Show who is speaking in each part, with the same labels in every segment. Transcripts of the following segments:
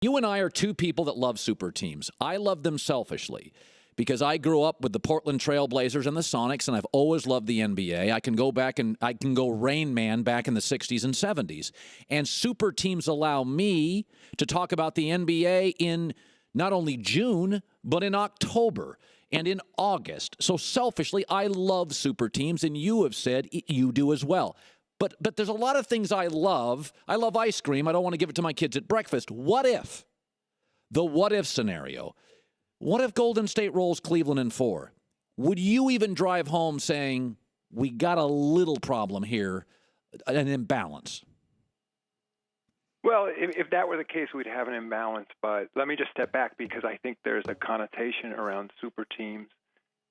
Speaker 1: You and I are two people that love super teams. I love them selfishly because I grew up with the Portland Trail Blazers and the Sonics, and I've always loved the NBA. I can go back and I can go Rain Man back in the 60s and 70s. And super teams allow me to talk about the NBA in not only June, but in October and in August. So selfishly, I love super teams, and you have said you do as well. But there's a lot of things I love. I love ice cream. I don't want to give it to my kids at breakfast. What if? The what if scenario. What if Golden State rolls Cleveland in 4? Would you even drive home saying, we got a little problem here, an imbalance?
Speaker 2: Well, if that were the case, we'd have an imbalance. But let me just step back because I think there's a connotation around super teams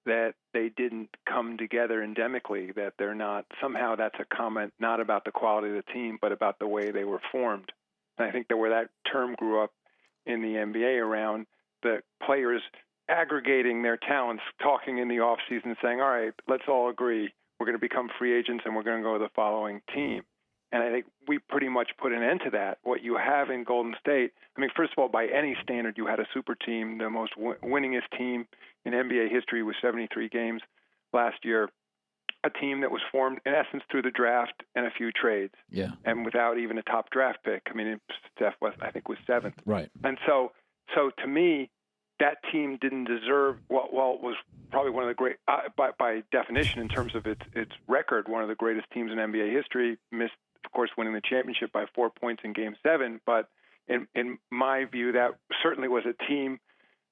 Speaker 2: that they didn't come together endemically, that they're not, somehow that's a comment not about the quality of the team, but about the way they were formed. And I think that where that term grew up in the NBA around the players aggregating their talents, talking in the offseason, saying, all right, let's all agree, we're going to become free agents and we're going to go to the following team. And I think we pretty much put an end to that. What you have in Golden State, I mean, first of all, by any standard, you had a super team. The most winningest team in NBA history was 73 games last year. A team that was formed, in essence, through the draft and a few trades.
Speaker 1: Yeah.
Speaker 2: And without even a top draft pick. I mean, Steph was, I think, was 7th.
Speaker 1: Right.
Speaker 2: And so to me, that team didn't deserve, well, it was probably one of the great, by definition, in terms of its record, one of the greatest teams in NBA history, missed, of course, winning the championship by 4 points in Game 7. But in my view, that certainly was a team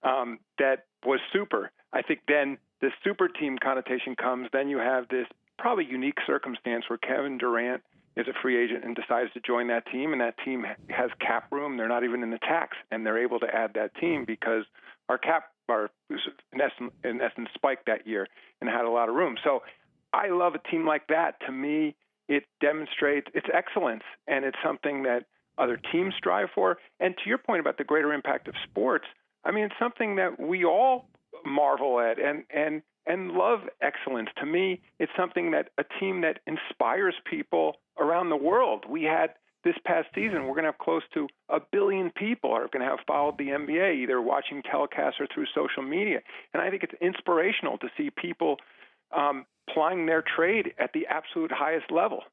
Speaker 2: that was super. I think then the super team connotation comes. Then you have this probably unique circumstance where Kevin Durant is a free agent and decides to join that team, and that team has cap room. They're not even in the tax, and they're able to add that team because our cap, in essence, spiked that year and had a lot of room. So I love a team like that. To me, it demonstrates its excellence, and it's something that other teams strive for. And to your point about the greater impact of sports, I mean, it's something that we all marvel at and love excellence. To me, it's something that a team that inspires people around the world. We had this past season, we're going to have close to 1 billion people are going to have followed the NBA, either watching telecasts or through social media. And I think it's inspirational to see people plying their trade at the absolute highest level.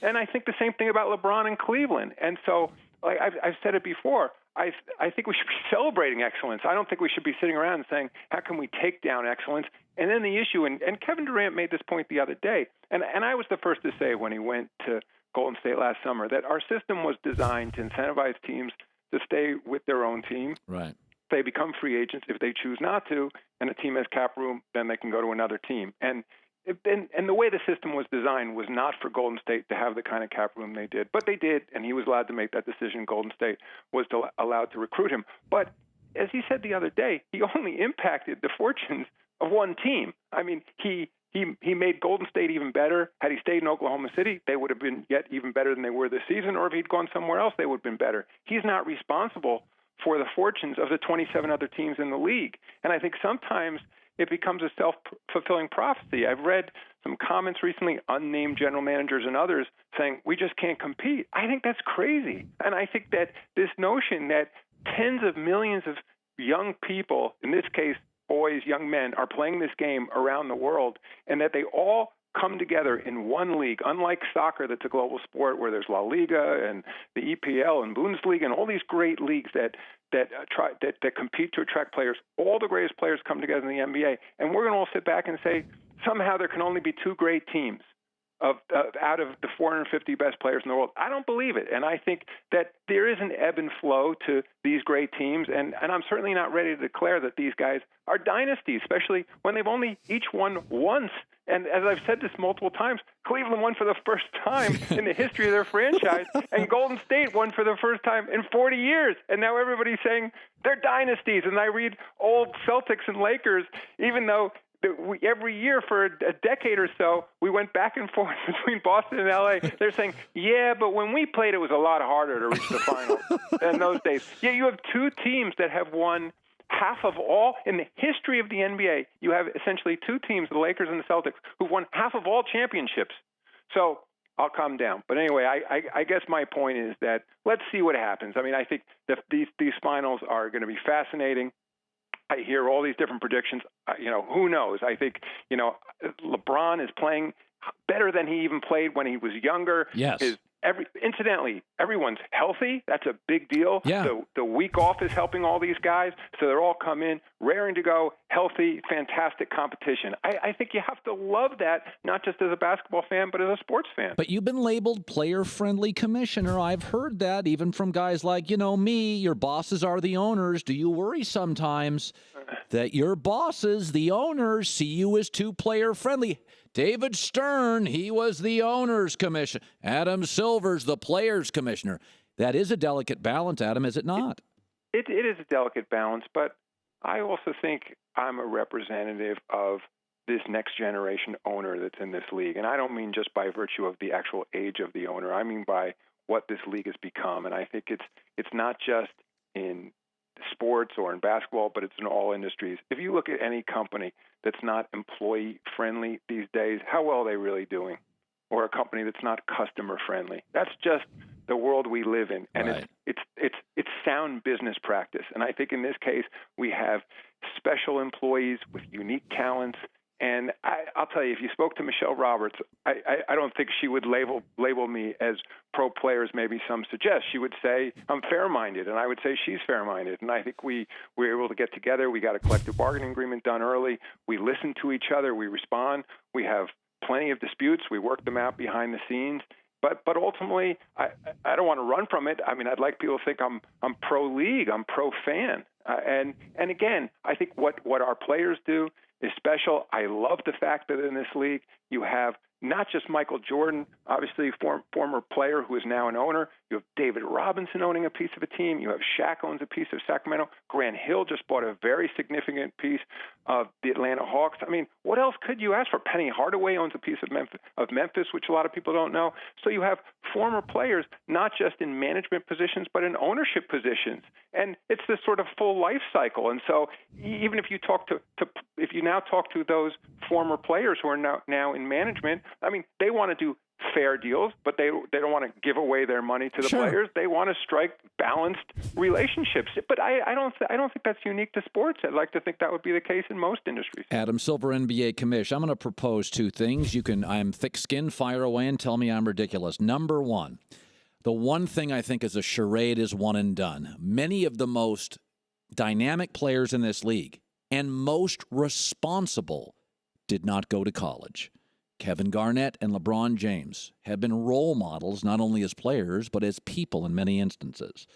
Speaker 2: And I think the same thing about LeBron in Cleveland. And so, like I've said it before, I think we should be celebrating excellence. I don't think we should be sitting around and saying, how can we take down excellence? And then the issue, and Kevin Durant made this point the other day, and I was the first to say when he went to Golden State last summer, that our system was designed to incentivize teams to stay with their own team.
Speaker 1: Right.
Speaker 2: They become free agents if they choose not to, and a team has cap room, then they can go to another team. And the way the system was designed was not for Golden State to have the kind of cap room they did. But they did, and he was allowed to make that decision. Golden State was allowed to recruit him. But as he said the other day, he only impacted the fortunes of one team. I mean, he made Golden State even better. Had he stayed in Oklahoma City, they would have been yet even better than they were this season. Or if he'd gone somewhere else, they would have been better. He's not responsible for the fortunes of the 27 other teams in the league. And I think sometimes it becomes a self-fulfilling prophecy. I've read some comments recently, unnamed general managers and others, saying, we just can't compete. I think that's crazy. And I think that this notion that tens of millions of young people, in this case, boys, young men, are playing this game around the world, and that they all come together in one league, unlike soccer that's a global sport where there's La Liga and the EPL and Bundesliga and all these great leagues that compete to attract players. All the greatest players come together in the NBA, and we're going to all sit back and say somehow there can only be 2 great teams out of the 450 best players in the world. I don't believe it, and I think that there is an ebb and flow to these great teams, and I'm certainly not ready to declare that these guys are dynasties, especially when they've only each won once. And as I've said this multiple times, Cleveland won for the first time in the history of their franchise, and Golden State won for the first time in 40 years. And now everybody's saying they're dynasties. And I read old Celtics and Lakers, even though every year for a decade or so, we went back and forth between Boston and L.A. They're saying, yeah, but when we played, it was a lot harder to reach the final in those days. Yeah, you have 2 teams that have won half of all in the history of the NBA. You have essentially 2 teams, the Lakers and the Celtics, who've won half of all championships. So I'll calm down. But anyway, I guess my point is that let's see what happens. I mean, I think that these finals are going to be fascinating. I hear all these different predictions. Who knows? I think, LeBron is playing better than he even played when he was younger.
Speaker 1: Yes.
Speaker 2: Incidentally, everyone's healthy. That's a big deal.
Speaker 1: Yeah.
Speaker 2: The week off is helping all these guys. So they're all come in raring to go, healthy, fantastic competition. I think you have to love that, not just as a basketball fan, but as a sports fan.
Speaker 1: But you've been labeled player-friendly commissioner. I've heard that even from guys like, me. Your bosses are the owners. Do you worry sometimes that your bosses, the owners, see you as too player-friendly? David Stern, he was the owner's commissioner. Adam Silver's the player's commissioner. That is a delicate balance, Adam, is it not?
Speaker 2: It is a delicate balance, but I also think I'm a representative of this next generation owner that's in this league. And I don't mean just by virtue of the actual age of the owner. I mean by what this league has become. And I think it's not just in sports or in basketball, but it's in all industries. If you look at any company that's not employee friendly these days, how well are they really doing? Or a company that's not customer friendly. That's just the world we live in, and
Speaker 1: right.
Speaker 2: it's sound business practice. And I think in this case we have special employees with unique talents. And I'll tell you, if you spoke to Michelle Roberts, I don't think she would label me as pro players. Maybe some suggest she would say I'm fair-minded, and I would say she's fair-minded. And I think we were able to get together. We got a collective bargaining agreement done early. We listen to each other. We respond. We have plenty of disputes. We work them out behind the scenes. But ultimately, I don't want to run from it. I mean, I'd like people to think I'm pro-league, I'm pro-fan. And again, I think what our players do is special. I love the fact that in this league you have not just Michael Jordan, obviously former player who is now an owner. You have David Robinson owning a piece of a team. You have Shaq owns a piece of Sacramento. Grant Hill just bought a very significant piece of the Atlanta Hawks. I mean, what else could you ask for? Penny Hardaway owns a piece of Memphis, which a lot of people don't know. So you have former players, not just in management positions, but in ownership positions. And it's this sort of full life cycle. And so even if you if you now talk to those former players who are now in management, I mean, they want to do fair deals, but they don't want to give away their money to the players. They want to strike balanced relationships. But I don't think that's unique to sports. I'd like to think that would be the case in most industries.
Speaker 1: Adam Silver, NBA commish. I'm going to propose two things. I'm thick-skinned, fire away, and tell me I'm ridiculous. Number one, the one thing I think is a charade is one and done. Many of the most dynamic players in this league and most responsible did not go to college. Kevin Garnett and LeBron James have been role models not only as players, but as people in many instances.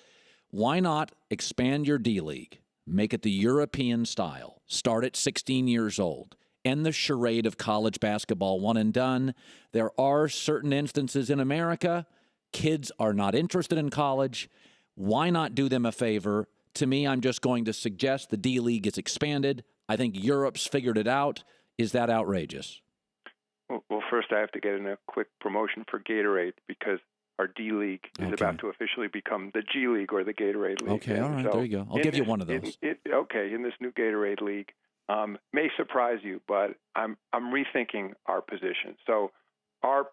Speaker 1: Why not expand your D-League, make it the European style, start at 16 years old, end the charade of college basketball one and done? There are certain instances in America, kids are not interested in college. Why not do them a favor? To me, I'm just going to suggest the D-League gets expanded. I think Europe's figured it out. Is that outrageous?
Speaker 2: Well, first I have to get in a quick promotion for Gatorade because our D-League is about to officially become the G League or the Gatorade League.
Speaker 1: Okay, all right, so there you go. I'll give you one of those.
Speaker 2: In this new Gatorade League, may surprise you, but I'm rethinking our position. So our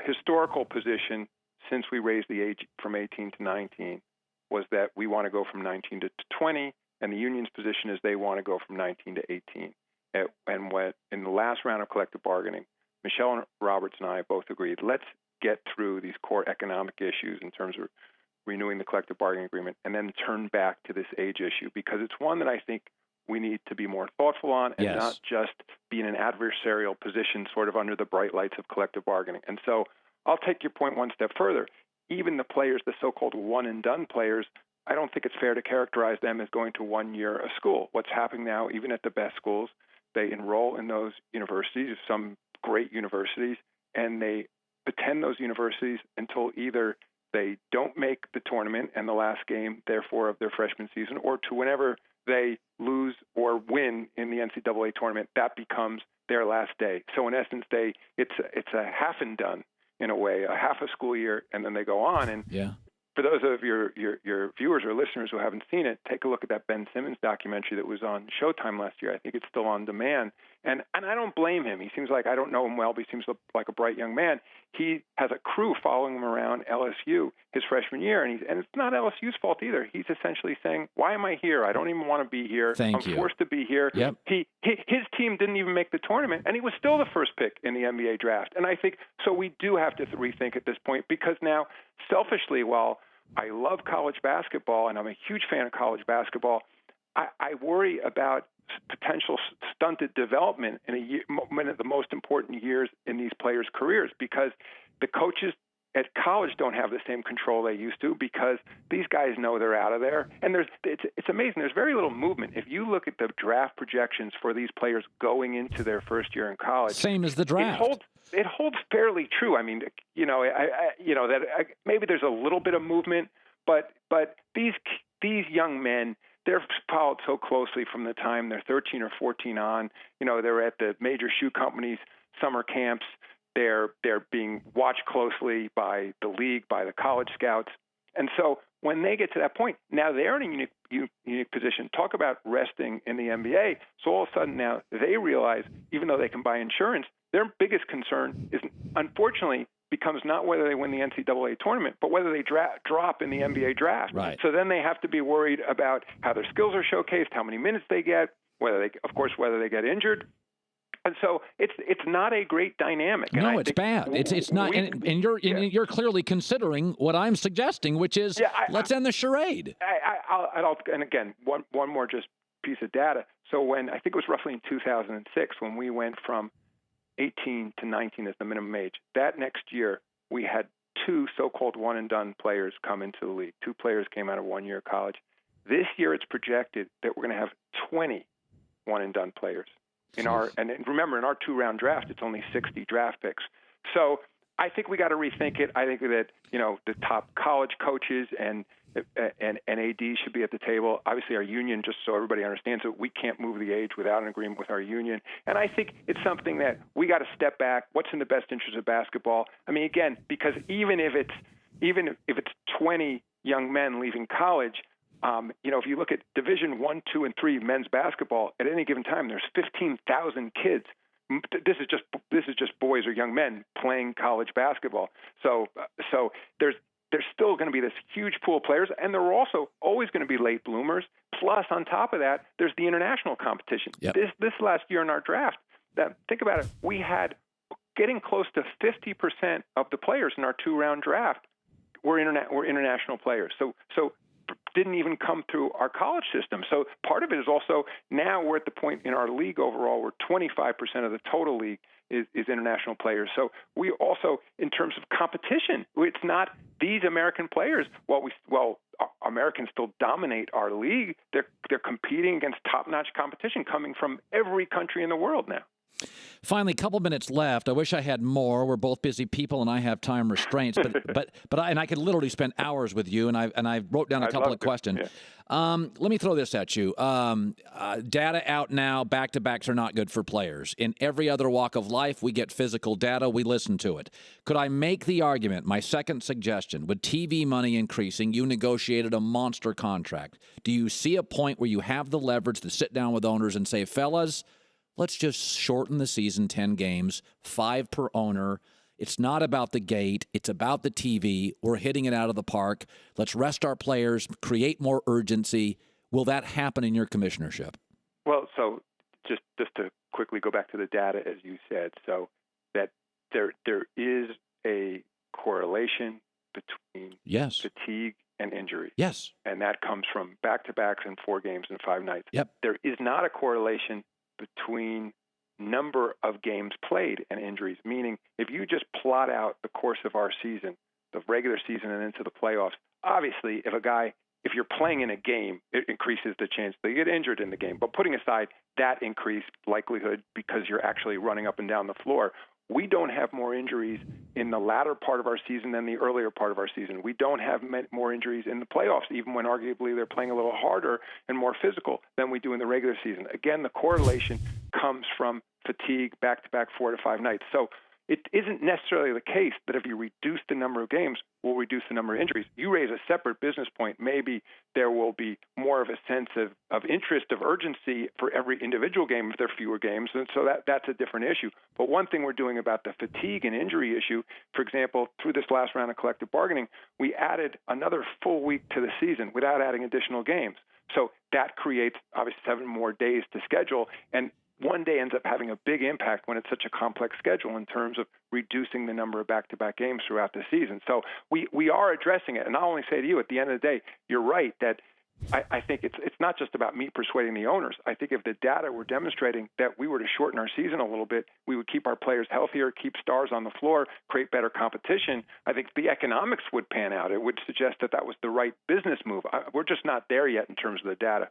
Speaker 2: historical position since we raised the age from 18 to 19 was that we want to go from 19 to 20, and the union's position is they want to go from 19 to 18. And in the last round of collective bargaining, Michelle Roberts and I both agreed, let's get through these core economic issues in terms of renewing the collective bargaining agreement and then turn back to this age issue because it's one that I think we need to be more thoughtful on and not just be in an adversarial position sort of under the bright lights of collective bargaining. And so I'll take your point one step further. Even the players, the so-called one-and-done players, I don't think it's fair to characterize them as going to 1 year of school. What's happening now, even at the best schools, they enroll in those universities, some great universities, and they attend those universities until either they don't make the tournament and the last game, therefore, of their freshman season, or to whenever they lose or win in the NCAA tournament, that becomes their last day. So in essence, it's a half and done in a way, a half a school year, and then they go on. And for those of your viewers or listeners who haven't seen it, take a look at that Ben Simmons documentary that was on Showtime last year. I think it's still on demand. And I don't blame him. He seems like, I don't know him well, but he seems like a bright young man. He has a crew following him around LSU his freshman year, and it's not LSU's fault either. He's essentially saying, why am I here? I don't even want to be here. I'm forced to be here.
Speaker 1: Yep.
Speaker 2: His team didn't even make the tournament, and he was still the first pick in the NBA draft. And I think, so we do have to rethink at this point, because now, selfishly, while I love college basketball, and I'm a huge fan of college basketball, I worry about potential stunted development in one of the most important years in these players' careers, because the coaches at college don't have the same control they used to, because these guys know they're out of there. And it's amazing. There's very little movement. If you look at the draft projections for these players going into their first year in college,
Speaker 1: same as the draft.
Speaker 2: It holds fairly true. I mean, maybe there's a little bit of movement, but these young men, they're followed so closely from the time they're 13 or 14 on. They're at the major shoe companies' summer camps. They're being watched closely by the league, by the college scouts. And so when they get to that point, now they're in a unique position. Talk about resting in the NBA. So all of a sudden now they realize, even though they can buy insurance, their biggest concern is, unfortunately, becomes not whether they win the NCAA tournament, but whether they drop in the NBA draft.
Speaker 1: Right.
Speaker 2: So then they have to be worried about how their skills are showcased, how many minutes they get, whether they get injured. And so it's not a great dynamic.
Speaker 1: No, it's bad. It's not. And you're clearly considering what I'm suggesting, which is let's end the charade.
Speaker 2: And again, one more just piece of data. So when I think it was roughly in 2006 when we went from 18 to 19 as the minimum age, that next year we had 2 so-called one-and-done players come into the league. 2 players came out of 1 year of college. This year it's projected that we're going to have 20 one-and-done players. And remember, in our 2-round draft, it's only 60 draft picks. So I think we got to rethink it. I think that the top college coaches and AD should be at the table. Obviously, our union, just so everybody understands it, we can't move the age without an agreement with our union. And I think it's something that we got to step back. What's in the best interest of basketball? I mean, again, because even if it's 20 young men leaving college. If you look at Division 1, 2, and 3 men's basketball, at any given time, there's 15,000 kids. This is just boys or young men playing college basketball. So there's still going to be this huge pool of players, and there are also always going to be late bloomers. Plus, on top of that, there's the international competition.
Speaker 1: Yep.
Speaker 2: This last year in our draft, think about it, we had getting close to 50% of the players in our 2-round draft were international players. So didn't even come through our college system. So part of it is also now we're at the point in our league overall where 25% of the total league is international players. So we also, in terms of competition, it's not these American players. While Americans still dominate our league, they're competing against top-notch competition coming from every country in the world now.
Speaker 1: Finally, a couple minutes left. I wish I had more. We're both busy people, and I have time restraints. But I could literally spend hours with you. And I wrote down a couple of questions. Yeah. Let me throw this at you. Data out now. Back-to-backs are not good for players. In every other walk of life, we get physical data. We listen to it. Could I make the argument? My second suggestion: with TV money increasing, you negotiated a monster contract. Do you see a point where you have the leverage to sit down with owners and say, fellas, let's just shorten the season 10 games, 5 per owner. It's not about the gate. It's about the TV. We're hitting it out of the park. Let's rest our players, create more urgency. Will that happen in your commissionership?
Speaker 2: Well, so just to quickly go back to the data, as you said, so that there is a correlation between fatigue and injury.
Speaker 1: Yes.
Speaker 2: And that comes from back-to-backs and 4 games and 5 nights.
Speaker 1: Yep.
Speaker 2: There is not a correlation between number of games played and injuries, meaning if you just plot out the course of our season, the regular season and into the playoffs, obviously if you're playing in a game, it increases the chance they get injured in the game. But putting aside that increased likelihood because you're actually running up and down the floor, we don't have more injuries in the latter part of our season than the earlier part of our season. We don't have more injuries in the playoffs, even when arguably they're playing a little harder and more physical than we do in the regular season. Again, the correlation comes from fatigue, back-to-back 4 to 5 nights. So it isn't necessarily the case that if you reduce the number of games, will reduce the number of injuries. You raise a separate business point. Maybe there will be more of a sense of interest, of urgency for every individual game if there are fewer games, and so that's a different issue. But one thing we're doing about the fatigue and injury issue, for example, through this last round of collective bargaining, we added another full week to the season without adding additional games. So that creates, obviously, 7 more days to schedule, and one day ends up having a big impact when it's such a complex schedule in terms of reducing the number of back-to-back games throughout the season. So we are addressing it. And I'll only say to you, at the end of the day, you're right that I think it's not just about me persuading the owners. I think if the data were demonstrating that we were to shorten our season a little bit, we would keep our players healthier, keep stars on the floor, create better competition. I think the economics would pan out. It would suggest that that was the right business move. We're just not there yet in terms of the data.